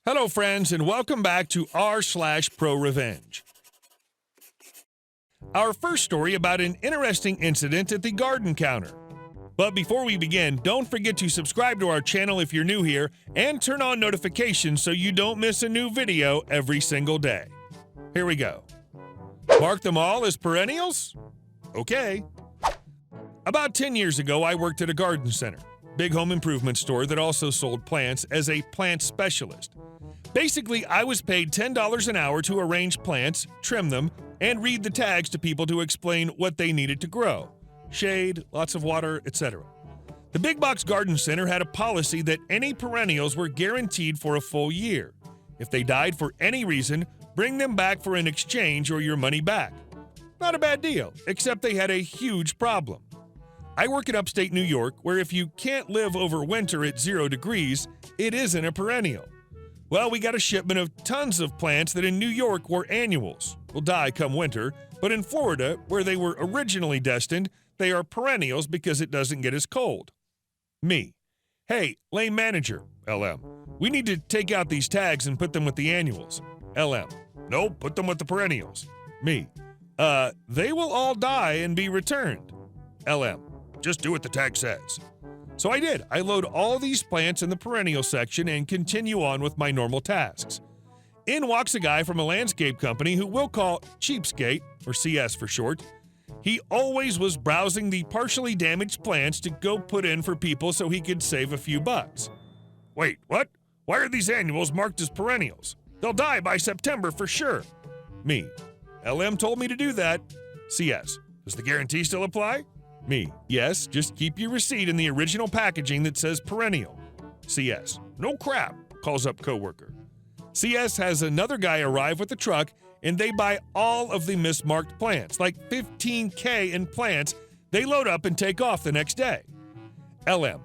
Hello, friends, and welcome back to r/ProRevenge. Our first story about an interesting incident at the garden counter. But before we begin, don't forget to subscribe to our channel if you're new here and turn on notifications so you don't miss a new video every single day. Here we go. Mark them all as perennials? Okay. About 10 years ago, I worked at a garden center, big home improvement store that also sold plants, as a plant specialist. Basically, I was paid $10 an hour to arrange plants, trim them, and read the tags to people to explain what they needed to grow. Shade, lots of water, etc. The big box garden center had a policy that any perennials were guaranteed for a full year. If they died for any reason, bring them back for an exchange or your money back. Not a bad deal, except they had a huge problem. I work in upstate New York, where if you can't live over winter at 0 degrees, it isn't a perennial. Well, we got a shipment of tons of plants that in New York were annuals, will die come winter, but in Florida, where they were originally destined, they are perennials because it doesn't get as cold. Me. Hey, lane manager, LM. We need to take out these tags and put them with the annuals. LM. Nope, put them with the perennials. Me. They will all die and be returned. LM. Just do what the tag says. So I did. I load all these plants in the perennial section and continue on with my normal tasks. In walks a guy from a landscape company who we'll call Cheapskate, or CS for short. He always was browsing the partially damaged plants to go put in for people so he could save a few bucks. Wait, what? Why are these annuals marked as perennials? They'll die by September for sure. Me. LM told me to do that. CS. Does the guarantee still apply? Me. Yes, just keep your receipt in the original packaging that says perennial. CS. No crap, calls up coworker. CS has another guy arrive with the truck and they buy all of the mismarked plants, like 15K in plants. They load up and take off the next day. LM.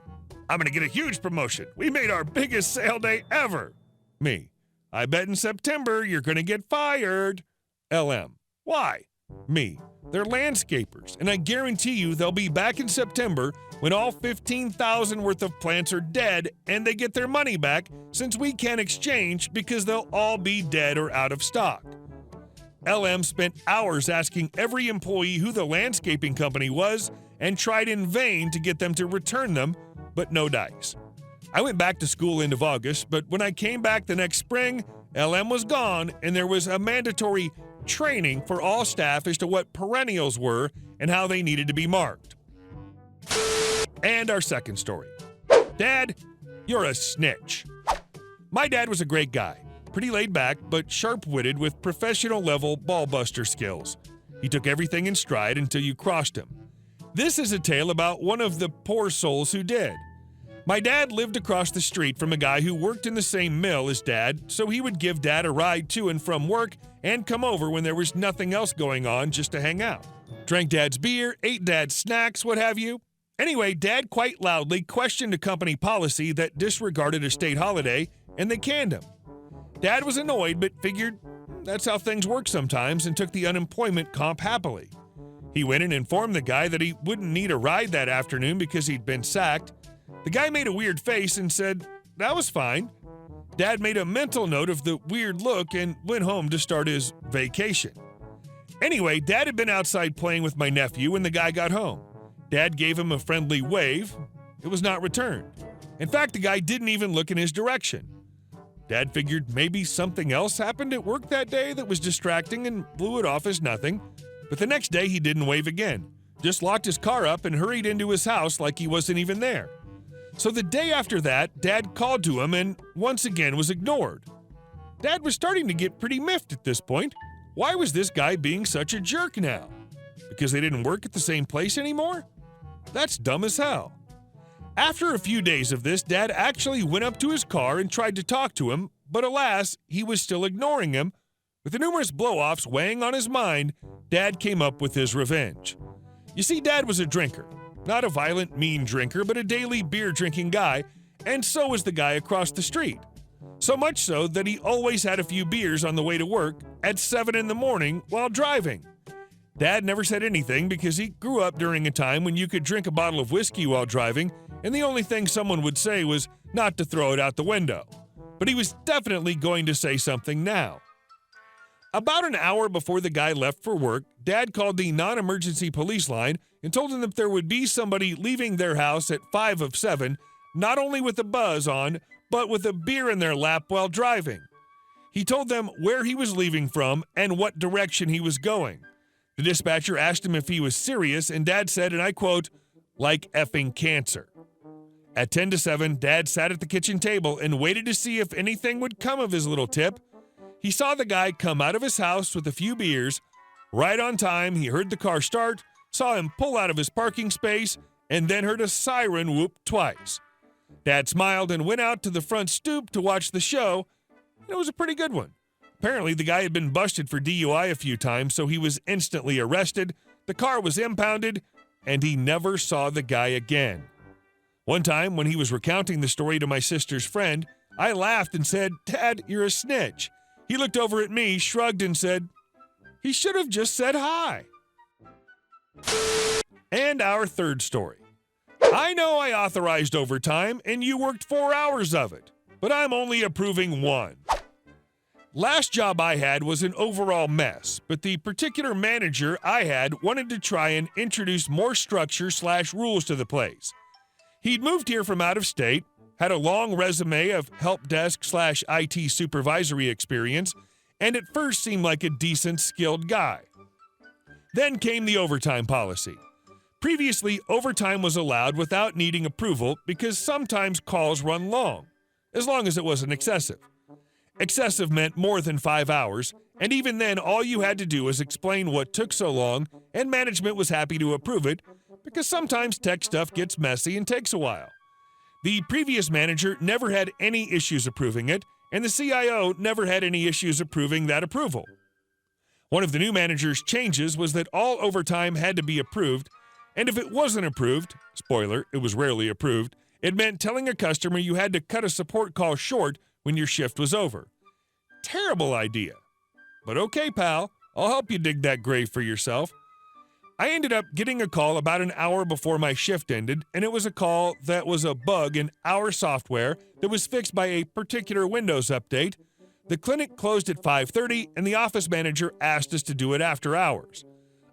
I'm gonna get a huge promotion. We made our biggest sale day ever. Me. I bet in September you're gonna get fired. LM. Why? Me. They're landscapers, and I guarantee you they'll be back in September when all 15,000 worth of plants are dead and they get their money back, since we can't exchange because they'll all be dead or out of stock. LM spent hours asking every employee who the landscaping company was and tried in vain to get them to return them, but no dice. I went back to school end of August, but when I came back the next spring, LM was gone and there was a mandatory training for all staff as to what perennials were and how they needed to be marked. And our second story. Dad, you're a snitch. My dad was a great guy, pretty laid back, but sharp-witted with professional level ball-buster skills. He took everything in stride until you crossed him. This is a tale about one of the poor souls who did. My dad lived across the street from a guy who worked in the same mill as Dad, so he would give Dad a ride to and from work and come over when there was nothing else going on just to hang out. Drank Dad's beer, ate Dad's snacks, what have you. Anyway, Dad quite loudly questioned a company policy that disregarded a state holiday, and they canned him. Dad was annoyed but figured that's how things work sometimes and took the unemployment comp happily. He went and informed the guy that he wouldn't need a ride that afternoon because he'd been sacked. The guy made a weird face and said, that was fine. Dad made a mental note of the weird look and went home to start his vacation. Anyway, Dad had been outside playing with my nephew when the guy got home. Dad gave him a friendly wave. It was not returned. In fact, the guy didn't even look in his direction. Dad figured maybe something else happened at work that day that was distracting and blew it off as nothing. But the next day he didn't wave again. Just locked his car up and hurried into his house like he wasn't even there. So the day after that, Dad called to him and once again was ignored. Dad was starting to get pretty miffed at this point. Why was this guy being such a jerk now? Because they didn't work at the same place anymore? That's dumb as hell. After a few days of this, Dad actually went up to his car and tried to talk to him, but alas, he was still ignoring him. With the numerous blow-offs weighing on his mind, Dad came up with his revenge. You see, Dad was a drinker. Not a violent, mean drinker, but a daily beer-drinking guy, and so was the guy across the street. So much so that he always had a few beers on the way to work at 7 in the morning while driving. Dad never said anything because he grew up during a time when you could drink a bottle of whiskey while driving, and the only thing someone would say was not to throw it out the window. but he was definitely going to say something now. About an hour before the guy left for work, Dad called the non-emergency police line and told him that there would be somebody leaving their house at 5 of 7, not only with a buzz on, but with a beer in their lap while driving. He told them where he was leaving from and what direction he was going. The dispatcher asked him if he was serious, and Dad said, and I quote, "like effing cancer." At 10 to 7, Dad sat at the kitchen table and waited to see if anything would come of his little tip. He saw the guy come out of his house with a few beers. Right on time, he heard the car start, saw him pull out of his parking space, and then heard a siren whoop twice. Dad smiled and went out to the front stoop to watch the show. It was a pretty good one. Apparently, the guy had been busted for DUI a few times, so he was instantly arrested. The car was impounded, and he never saw the guy again. One time, when he was recounting the story to my sister's friend, I laughed and said, "Dad, you're a snitch." He looked over at me, shrugged, and said, "He should have just said hi." And our third story. I know I authorized overtime, and you worked 4 hours of it, but I'm only approving 1. Last job I had was an overall mess, but the particular manager I had wanted to try and introduce more structure/rules to the place. He'd moved here from out of state, had a long resume of help desk/IT supervisory experience, and at first seemed like a decent, skilled guy. Then came the overtime policy. Previously, overtime was allowed without needing approval because sometimes calls run long, as long as it wasn't excessive. Excessive meant more than 5 hours, and even then all you had to do was explain what took so long, and management was happy to approve it, because sometimes tech stuff gets messy and takes a while. The previous manager never had any issues approving it, and the CIO never had any issues approving that approval. One of the new manager's changes was that all overtime had to be approved, and if it wasn't approved, spoiler, it was rarely approved, it meant telling a customer you had to cut a support call short when your shift was over. Terrible idea. But okay, pal, I'll help you dig that grave for yourself. I ended up getting a call about an hour before my shift ended, and it was a call that was a bug in our software that was fixed by a particular Windows update. The clinic closed at 5:30, and the office manager asked us to do it after hours.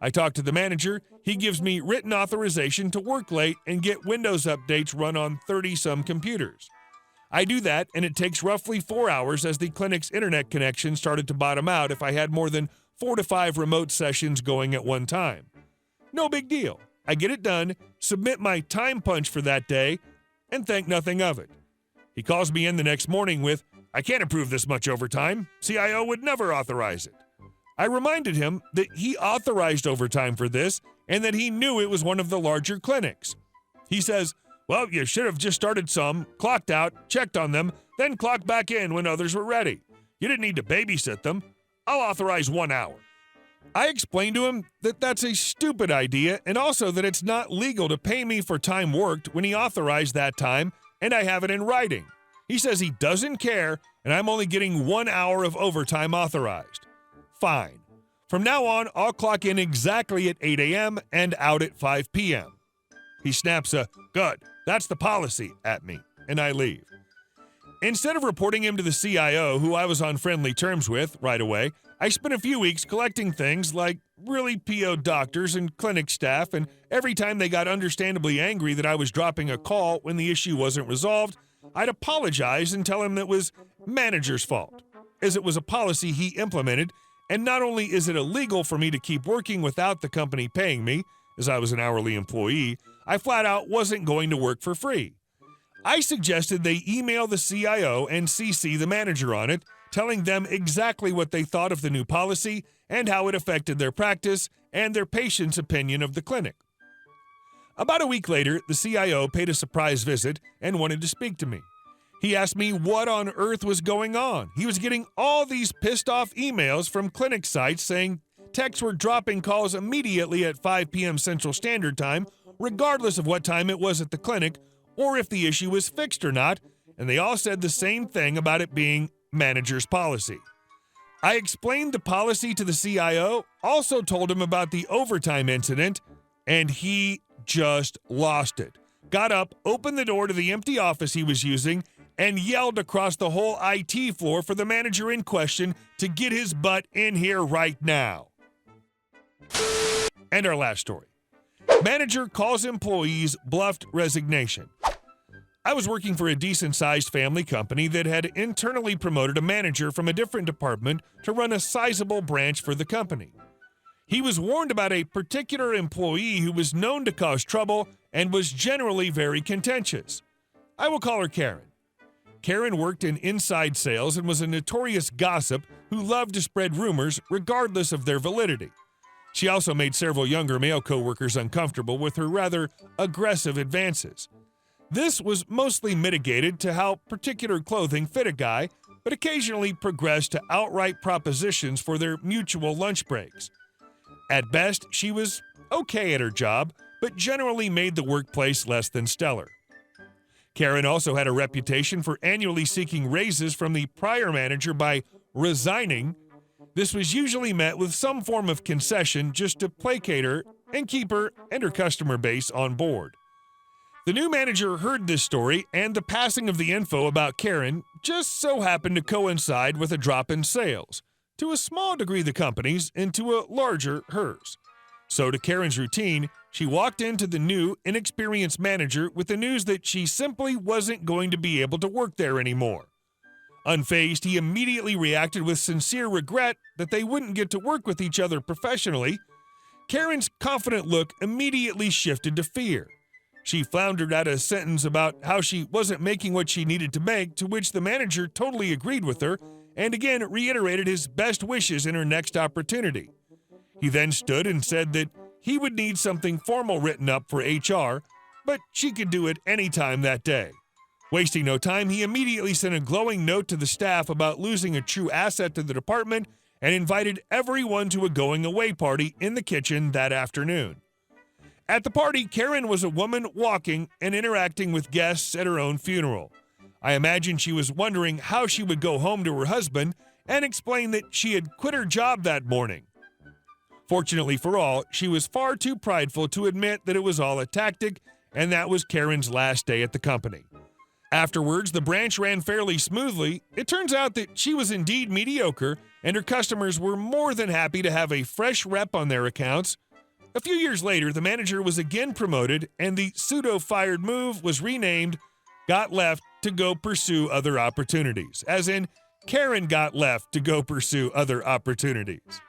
I talked to the manager. He gives me written authorization to work late and get Windows updates run on 30-some computers. I do that, and it takes roughly 4 hours as the clinic's internet connection started to bottom out if I had more than 4 to 5 remote sessions going at one time. No big deal. I get it done, submit my time punch for that day, and think nothing of it. He calls me in the next morning with, "I can't approve this much overtime. CIO would never authorize it." I reminded him that he authorized overtime for this and that he knew it was one of the larger clinics. He says, "Well, you should have just started some, clocked out, checked on them, then clocked back in when others were ready. You didn't need to babysit them. I'll authorize 1 hour." I explained to him that that's a stupid idea and also that it's not legal to pay me for time worked when he authorized that time, and I have it in writing. He says he doesn't care, and I'm only getting 1 hour of overtime authorized. Fine. From now on, I'll clock in exactly at 8 a.m. and out at 5 p.m. He snaps a, "Good, that's the policy," at me, and I leave. Instead of reporting him to the CIO, who I was on friendly terms with right away, I spent a few weeks collecting things like really PO'd doctors and clinic staff, and every time they got understandably angry that I was dropping a call when the issue wasn't resolved, I'd apologize and tell him it was manager's fault, as it was a policy he implemented, and not only is it illegal for me to keep working without the company paying me, as I was an hourly employee, I flat out wasn't going to work for free. I suggested they email the CIO and CC the manager on it, telling them exactly what they thought of the new policy and how it affected their practice and their patients' opinion of the clinic. About a week later, the CIO paid a surprise visit and wanted to speak to me. He asked me what on earth was going on. He was getting all these pissed-off emails from clinic sites saying techs were dropping calls immediately at 5 p.m. Central Standard Time, regardless of what time it was at the clinic, or if the issue was fixed or not, and they all said the same thing about it being manager's policy. I explained the policy to the CIO, also told him about the overtime incident, and he just lost it. Got up, opened the door to the empty office he was using, and yelled across the whole IT floor for the manager in question to get his butt in here right now. And our last story. Manager calls employees bluffed resignation. I was working for a decent-sized family company that had internally promoted a manager from a different department to run a sizable branch for the company. He was warned about a particular employee who was known to cause trouble and was generally very contentious. I will call her Karen. Karen worked in inside sales and was a notorious gossip who loved to spread rumors regardless of their validity. She also made several younger male coworkers uncomfortable with her rather aggressive advances. This was mostly mitigated to how particular clothing fit a guy, but occasionally progressed to outright propositions for their mutual lunch breaks. At best, she was okay at her job, but generally made the workplace less than stellar. Karen also had a reputation for annually seeking raises from the prior manager by resigning. This was usually met with some form of concession just to placate her and keep her and her customer base on board. The new manager heard this story, and the passing of the info about Karen just so happened to coincide with a drop in sales, to a small degree the company's and to a larger hers. So to Karen's routine, she walked into the new, inexperienced manager with the news that she simply wasn't going to be able to work there anymore. Unfazed, he immediately reacted with sincere regret that they wouldn't get to work with each other professionally. Karen's confident look immediately shifted to fear. She floundered out a sentence about how she wasn't making what she needed to make, to which the manager totally agreed with her and again reiterated his best wishes in her next opportunity. He then stood and said that he would need something formal written up for HR, but she could do it any time that day. Wasting no time, he immediately sent a glowing note to the staff about losing a true asset to the department and invited everyone to a going-away party in the kitchen that afternoon. At the party, Karen was a woman walking and interacting with guests at her own funeral. I imagine she was wondering how she would go home to her husband and explain that she had quit her job that morning. Fortunately for all, she was far too prideful to admit that it was all a tactic, and that was Karen's last day at the company. Afterwards, the branch ran fairly smoothly. It turns out that she was indeed mediocre, and her customers were more than happy to have a fresh rep on their accounts. A few years later, the manager was again promoted, and the pseudo-fired move was renamed "Got Left to Go Pursue Other Opportunities," as in Karen got left to go pursue other opportunities.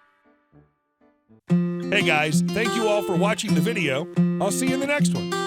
Hey guys, thank you all for watching the video. I'll see you in the next one.